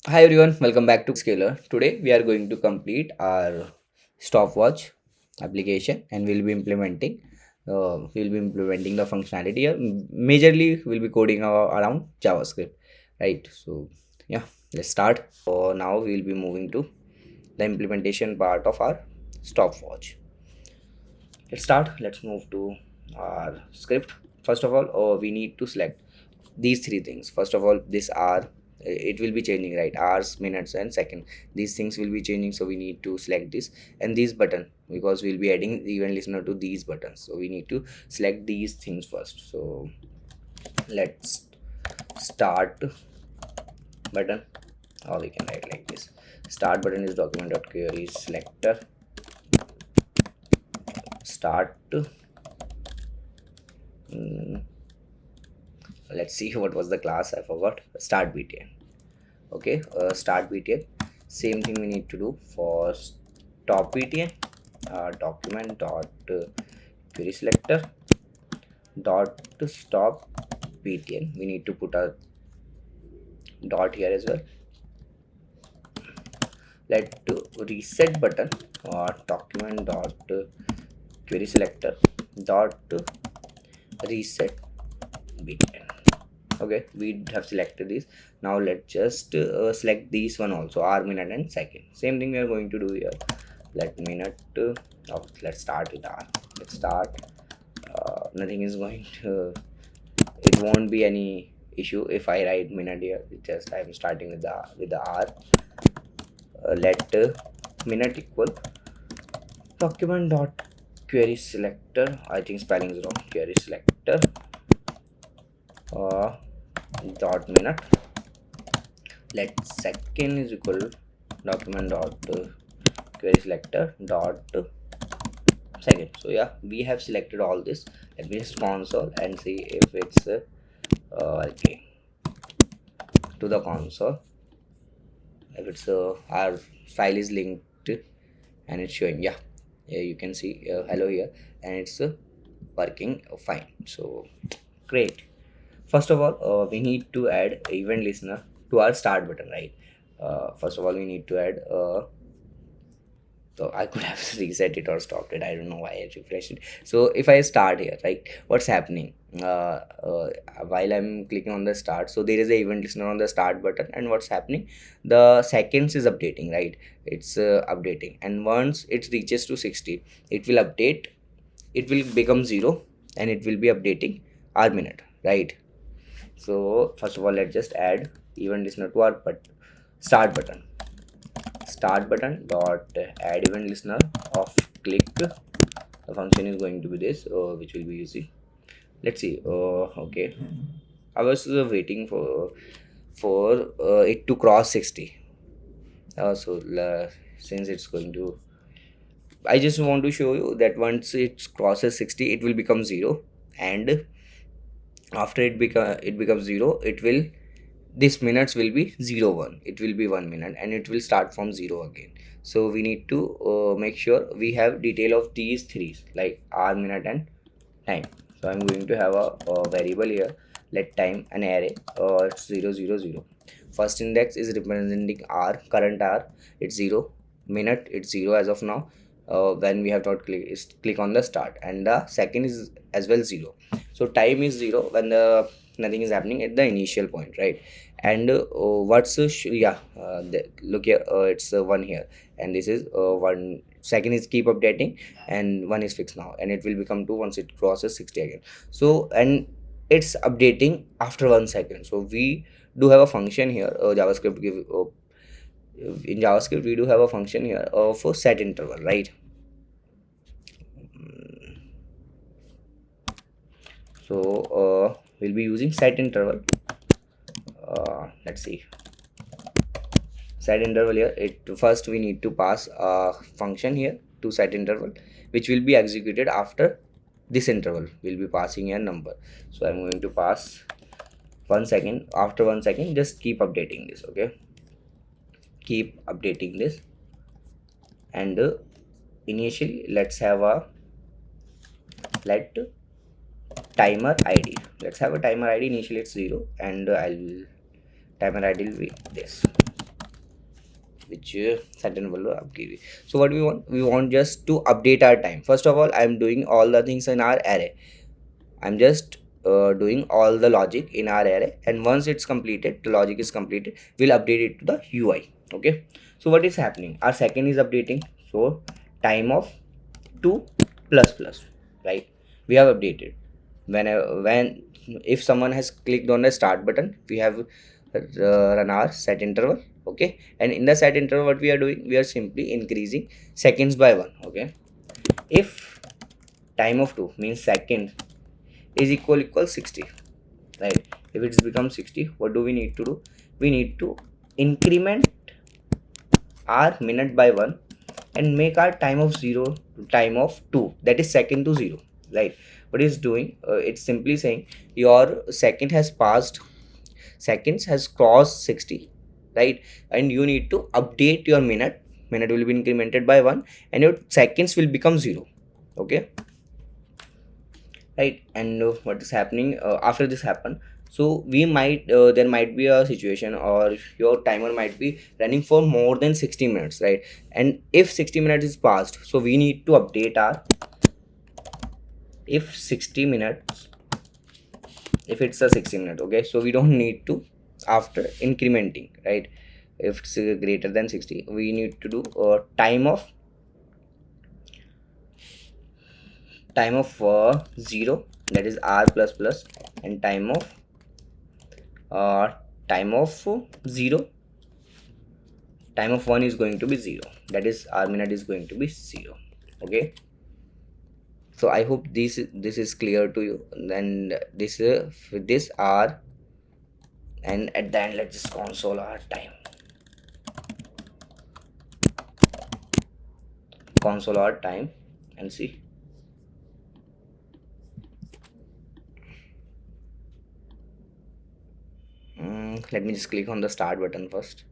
Hi everyone, welcome back to Scalar. Today we are going to complete our stopwatch application and we'll be implementing the functionality here. Majorly we'll be coding around JavaScript, right? So yeah, let's start. Now we'll be moving to the implementation part of our stopwatch. Let's start. Let's move to our script. First of all, we need to select these three things. First of all, this hour, it will be changing, right? Hours, minutes and second, these things will be changing, so we need to select this. And this button, because we'll be adding the event listener to these buttons, so we need to select these things first. So let's start button, or we can write like this. Start button is document.query selector start. mm, let's see what was the class, I forgot. Start btn. Okay, start btn. Same thing we need to do for stop btn. Document dot query selector dot to stop btn. We need to put a dot here as well. Let to reset button document dot query selector dot reset btn. Okay, we have selected this. Now let's just select these one also, hour, minute and second. Same thing we are going to do here. Let minute let's start with hour. Let's start. Nothing is going to, it won't be any issue if I write minute here. It just I'm starting with the hour. Let minute equal document dot query selector, I think spelling is wrong, query selector uh, dot minute. Let second is equal document dot query selector dot second. So yeah, we have selected all this. Let me just console and see if it's okay. To the console, if it's our file is linked and it's showing, yeah, you can see hello here, and it's working fine. So great. First of all, we need to add event listener to our start button, right? First of all, we need to add so I could have reset it or stopped it. I don't know why I refreshed it. So if I start here, right, what's happening? While I'm clicking on the start, so there is a event listener on the start button, and what's happening? The seconds is updating, right? It's updating, and once it reaches to 60, it will update. It will become 0, and it will be updating our minute, right? So first of all, let's just add event listener to our start button. Start button dot add event listener of click. The function is going to be this, which will be using. Let's see. Okay, I was waiting for it to cross 60. Since it's going to, I just want to show you that once it crosses 60, it will become 0, and after it becomes 0, it will, this minutes will be 0 1, it will be 1 minute, and it will start from 0 again. So we need to make sure we have detail of these three, like hour, minute and time. So I'm going to have a variable here. Let time an array, it's 0 0 0. First index is representing hour, current hour, it's 0. Minute, it's 0 as of now. When we have not click on the start, and the second is as well 0. So time is 0 when the nothing is happening at the initial point, right? And look here, it's 1 here, and this is 1. Second is keep updating, and 1 is fixed now, and it will become 2 once it crosses 60 again. So, and it's updating after 1 second. So we do have a function here, JavaScript give in JavaScript we do have a function here for set interval, right? So we'll be using set interval. Let's see, set interval here. It first we need to pass a function here to set interval, which will be executed after this interval. We'll be passing a number. So I'm going to pass 1 second. After 1 second, just keep updating this. Okay, keep updating this, and initially let's have a let timer id. Let's have a timer id. Initially it's 0, and I'll timer id will be this. which certain value update. So what we want just to update our time. First of all, I'm doing all the things in our array. I'm just doing all the logic in our array, and once it's completed, the logic is completed, we'll update it to the UI. Okay, so what is happening? Our second is updating, so time of 2 plus plus, right? We have updated. When if someone has clicked on the start button, we have run our set interval. Okay, and in the set interval, what we are doing, we are simply increasing seconds by 1. Okay, if time of 2 means second is equal 60, right? If it's become 60, what do we need to do? We need to increment our minute by 1 and make our time of 0 to time of 2, that is second to 0, right? What it's doing, it's simply saying your second has passed, seconds has crossed 60, right? And you need to update your minute will be incremented by 1 and your seconds will become 0. Okay, right? And what is happening after this happen, so we might there might be a situation, or your timer might be running for more than 60 minutes, right? And if 60 minutes is passed, so we need to update our, if 60 minutes, if it's a 60 minute, okay, so we don't need to after incrementing, right? If it's greater than 60, we need to do time of 0, that is r plus plus, and uh, time of 0, time of 1 is going to be 0, that is r minute is going to be 0. Okay, so I hope this is clear to you. Then this with this r, and at the end let's just console our time, console our time and see. Let me just click on the start button first.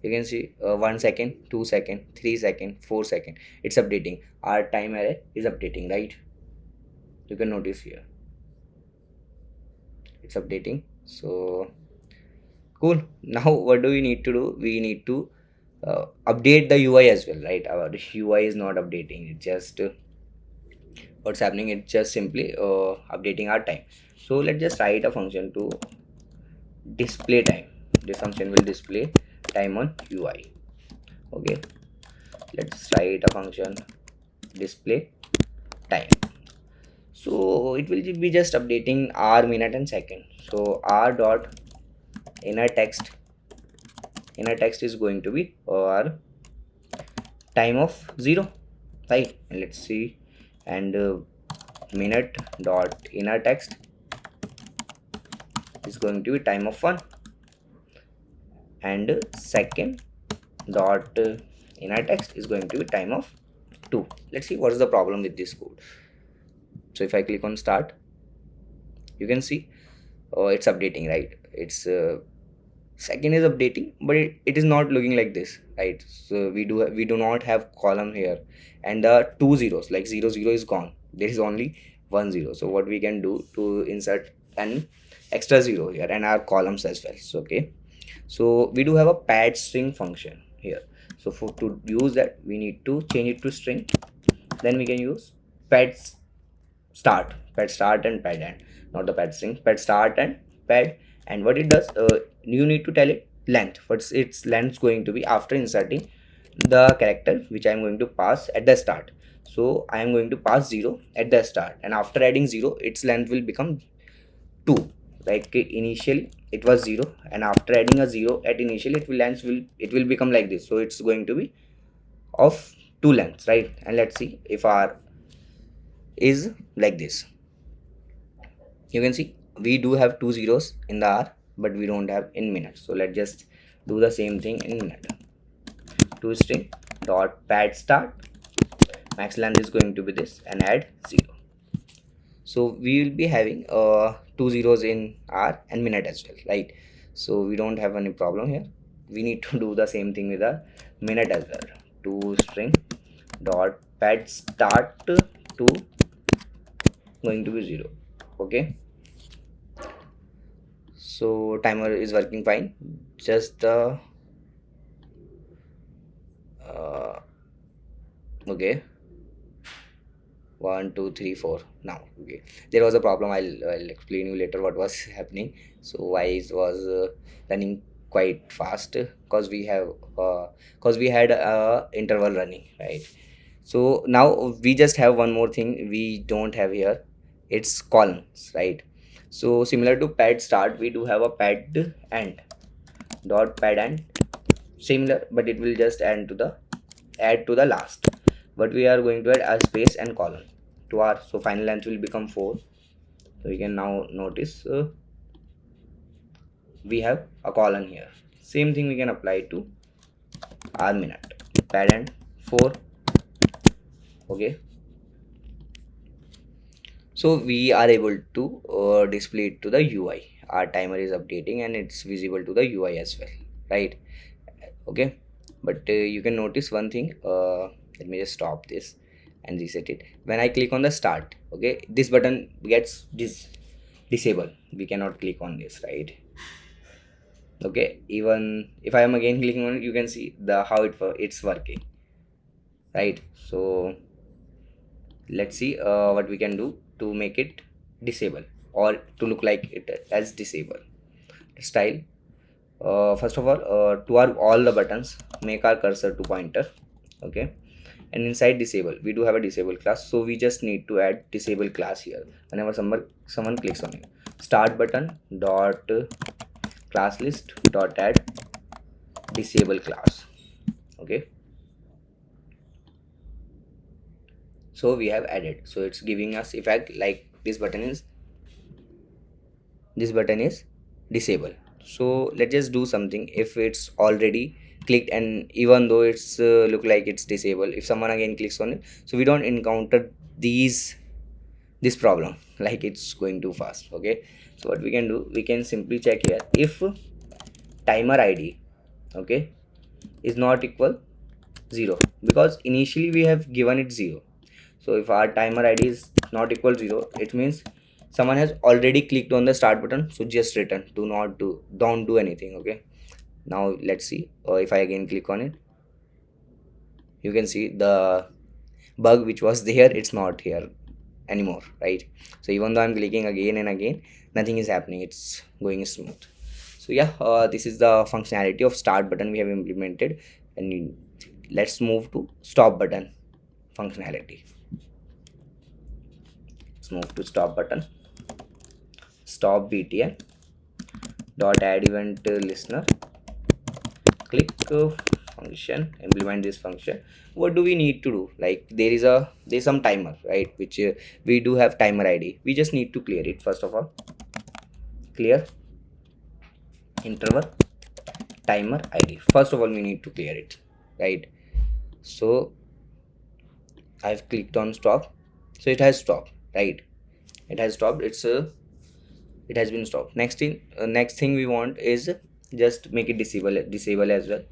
You can see 1 second, 2 second, 3 second, 4 second, it's updating. Our time array is updating, right? You can notice here it's updating. So cool. Now what do we need to do? We need to update the UI as well, right? Our UI is not updating, it just what's happening, it's just simply updating our time. So let's just write a function to display time. This function will display time on UI. Okay, let's write a function display time. So it will be just updating hour, minute and second. So r dot inner text is going to be our time of 0, right? And let's see, and minute dot inner text is going to be time of 1, and second dot inner text is going to be time of 2. Let's see what is the problem with this code. So if I click on start, you can see it's updating, right? It's second is updating, but it is not looking like this, right? So we do not have column here, and the 2 zeros, like 0 0 is gone, there is only 1 0. So what we can do to insert an extra 0 here and our columns as well. So okay, so we do have a pad string function here. So for to use that, we need to change it to string. Then we can use pad start and pad end, not the pad string, pad start and pad. And what it does, you need to tell it length, what's its length going to be after inserting the character which I am going to pass at the start. So I am going to pass 0 at the start, and after adding 0, its length will become 2. Like initially it was 0, and after adding a 0 at initial, it will become like this. So it's going to be of 2 lengths, right? And let's see if r is like this. You can see we do have 2 zeros in the r, but we don't have in minutes. So let's just do the same thing in minute. To string dot pad start, max length is going to be this, and add 0. So we will be having 2 zeros in r and minute as well, right? So we don't have any problem here. We need to do the same thing with our minute as well. To string dot pad start to going to be 0. Okay, so timer is working fine. Just the Okay, 1 2 3 4 now. Okay, there was a problem. I'll explain you later what was happening. So why it was running quite fast, because we had interval running, right? So now we just have one more thing we don't have here. It's columns, right? So similar to pad start, we do have a pad end, dot pad end, similar, but it will just add to the last. But we are going to add a space and colon to our, so final length will become 4. So we can now notice we have a colon here. Same thing we can apply to our minute, pad end 4. Okay, so we are able to display it to the UI. Our timer is updating and it's visible to the UI as well, right? Okay, but you can notice one thing. Let me just stop this and reset it. When I click on the start, okay, this button gets disable. We cannot click on this, right? Okay, even if I am again clicking on it, you can see the how it's working, right? So let's see what we can do to make it disable, or to look like it as disable. Style, first of all, to our all the buttons, make our cursor to pointer. Okay, and inside disable we do have a disable class, so we just need to add disable class here whenever someone clicks on it. Start button dot class list dot add disable class. Okay, so we have added, so it's giving us effect like this button is disabled. So let's just do something. If it's already clicked, and even though it's look like it's disabled, if someone again clicks on it, so we don't encounter this problem like it's going too fast. Okay, so what we can do, we can simply check here if timer id, okay, is not equal 0, because initially we have given it 0. So if our timer id is not equal 0, it means someone has already clicked on the start button, so just return, don't do anything. Okay, now let's see, if I again click on it, you can see the bug which was there, it's not here anymore, right? So even though I'm clicking again and again, nothing is happening, it's going smooth. So yeah, this is the functionality of start button we have implemented. And let's move to stop button functionality. Let's move to stop button. Stop btn dot add event listener. Click function, implement this function. What do we need to do? Like there's some timer, right, which we do have timer id. We just need to clear it. First of all, clear interval timer id. First of all, we need to clear it, right? So I've clicked on stop, so it has stopped, right? It has stopped. It has been stopped. Next thing we want is just make it disable as well.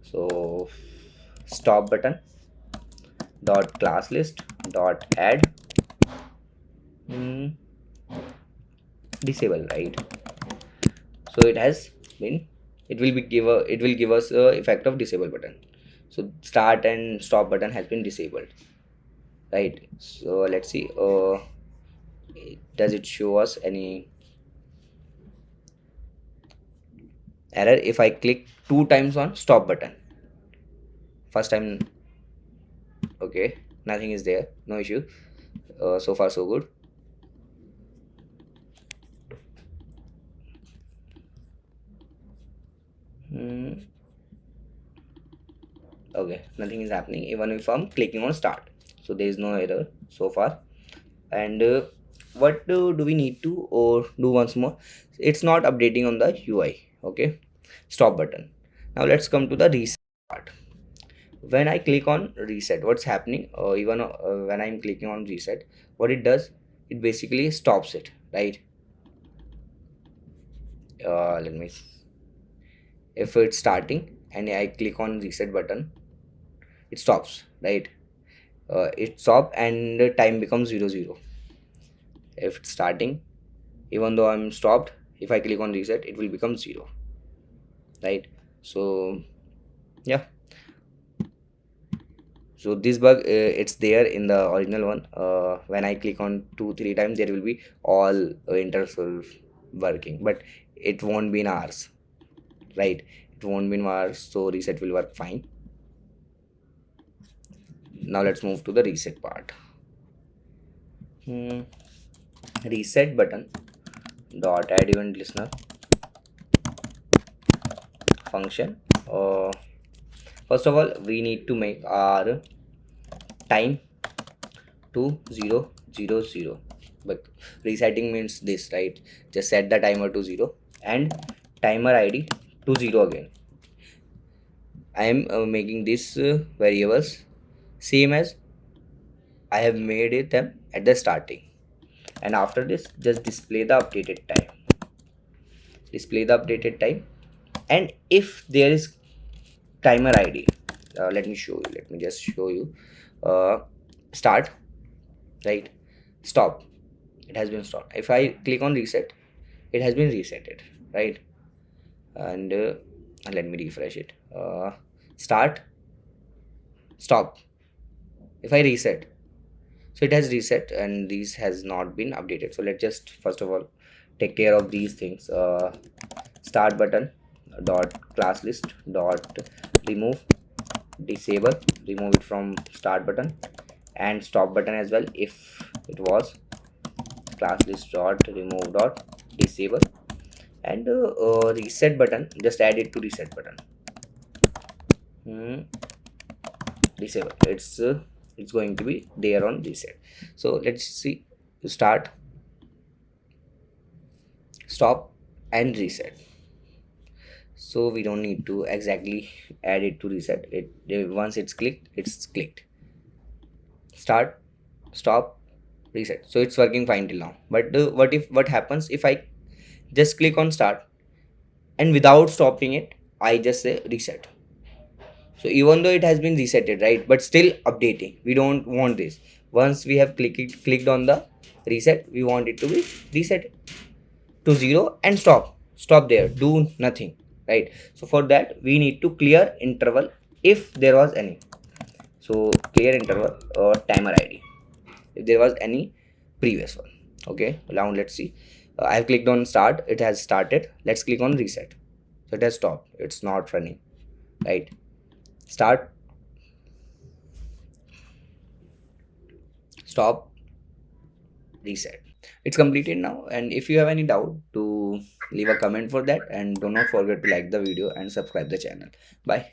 So stop button dot class list dot add disable, right? So it has been, it will give us a effect of disable button. So start and stop button has been disabled, right? So let's see, does it show us any error if I click 2 times on stop button? First time, okay, nothing is there, no issue. So far so good. Okay, nothing is happening even if I'm clicking on start, so there is no error so far. And what do we need to or do once more? It's not updating on the UI. Okay, stop button. Now let's come to the reset part. When I click on reset, what's happening, even when I'm clicking on reset, what it does, it basically stops it, right? Let me, if it's starting and I click on reset button, it stops, right? It stops and the time becomes 00. If it's starting, even though I'm stopped, if I click on reset, it will become 0, right? So yeah, So this bug, it's there in the original one. When I click on 2-3 times, there will be all interval working, but it won't be in hours, right? It won't be in hours, so reset will work fine. Now let's move to the reset part. Reset button dot add event listener function. First of all, we need to make our time to 0 0 0, but resetting means this, right? Just set the timer to 0 and timer id to 0 again. I am making these variables same as I have made it them at the starting, and after this just display the updated time. And if there is timer id, let me show you, let me just show you. Start, right? Stop, it has been stopped. If I click on reset, it has been resetted, right? And let me refresh it. Start, stop. If I reset, so it has reset and these has not been updated. So let's just first of all take care of these things. Start button dot class list dot remove remove it from start button, and stop button as well. If it was class list dot remove dot disable, and reset button, just add it to reset button. Disable, it's going to be there on reset. So let's see. Start, stop, and reset. So we don't need to exactly add it to reset it. Once it's clicked. Start, stop, reset. So it's working fine till now. But what happens if I just click on start and without stopping it, I just say reset? So even though it has been resetted, right, but still updating, we don't want this. Once we have clicked on the reset, we want it to be reset to 0 and stop there, do nothing, right? So for that we need to clear interval if there was any. So clear interval or timer id if there was any previous one. Okay, now let's see. I have clicked on start, it has started. Let's click on reset, so it has stopped, it's not running, right? Start, stop, reset. It's completed now, and if you have any doubt, to leave a comment for that, and do not forget to like the video and subscribe the channel. Bye.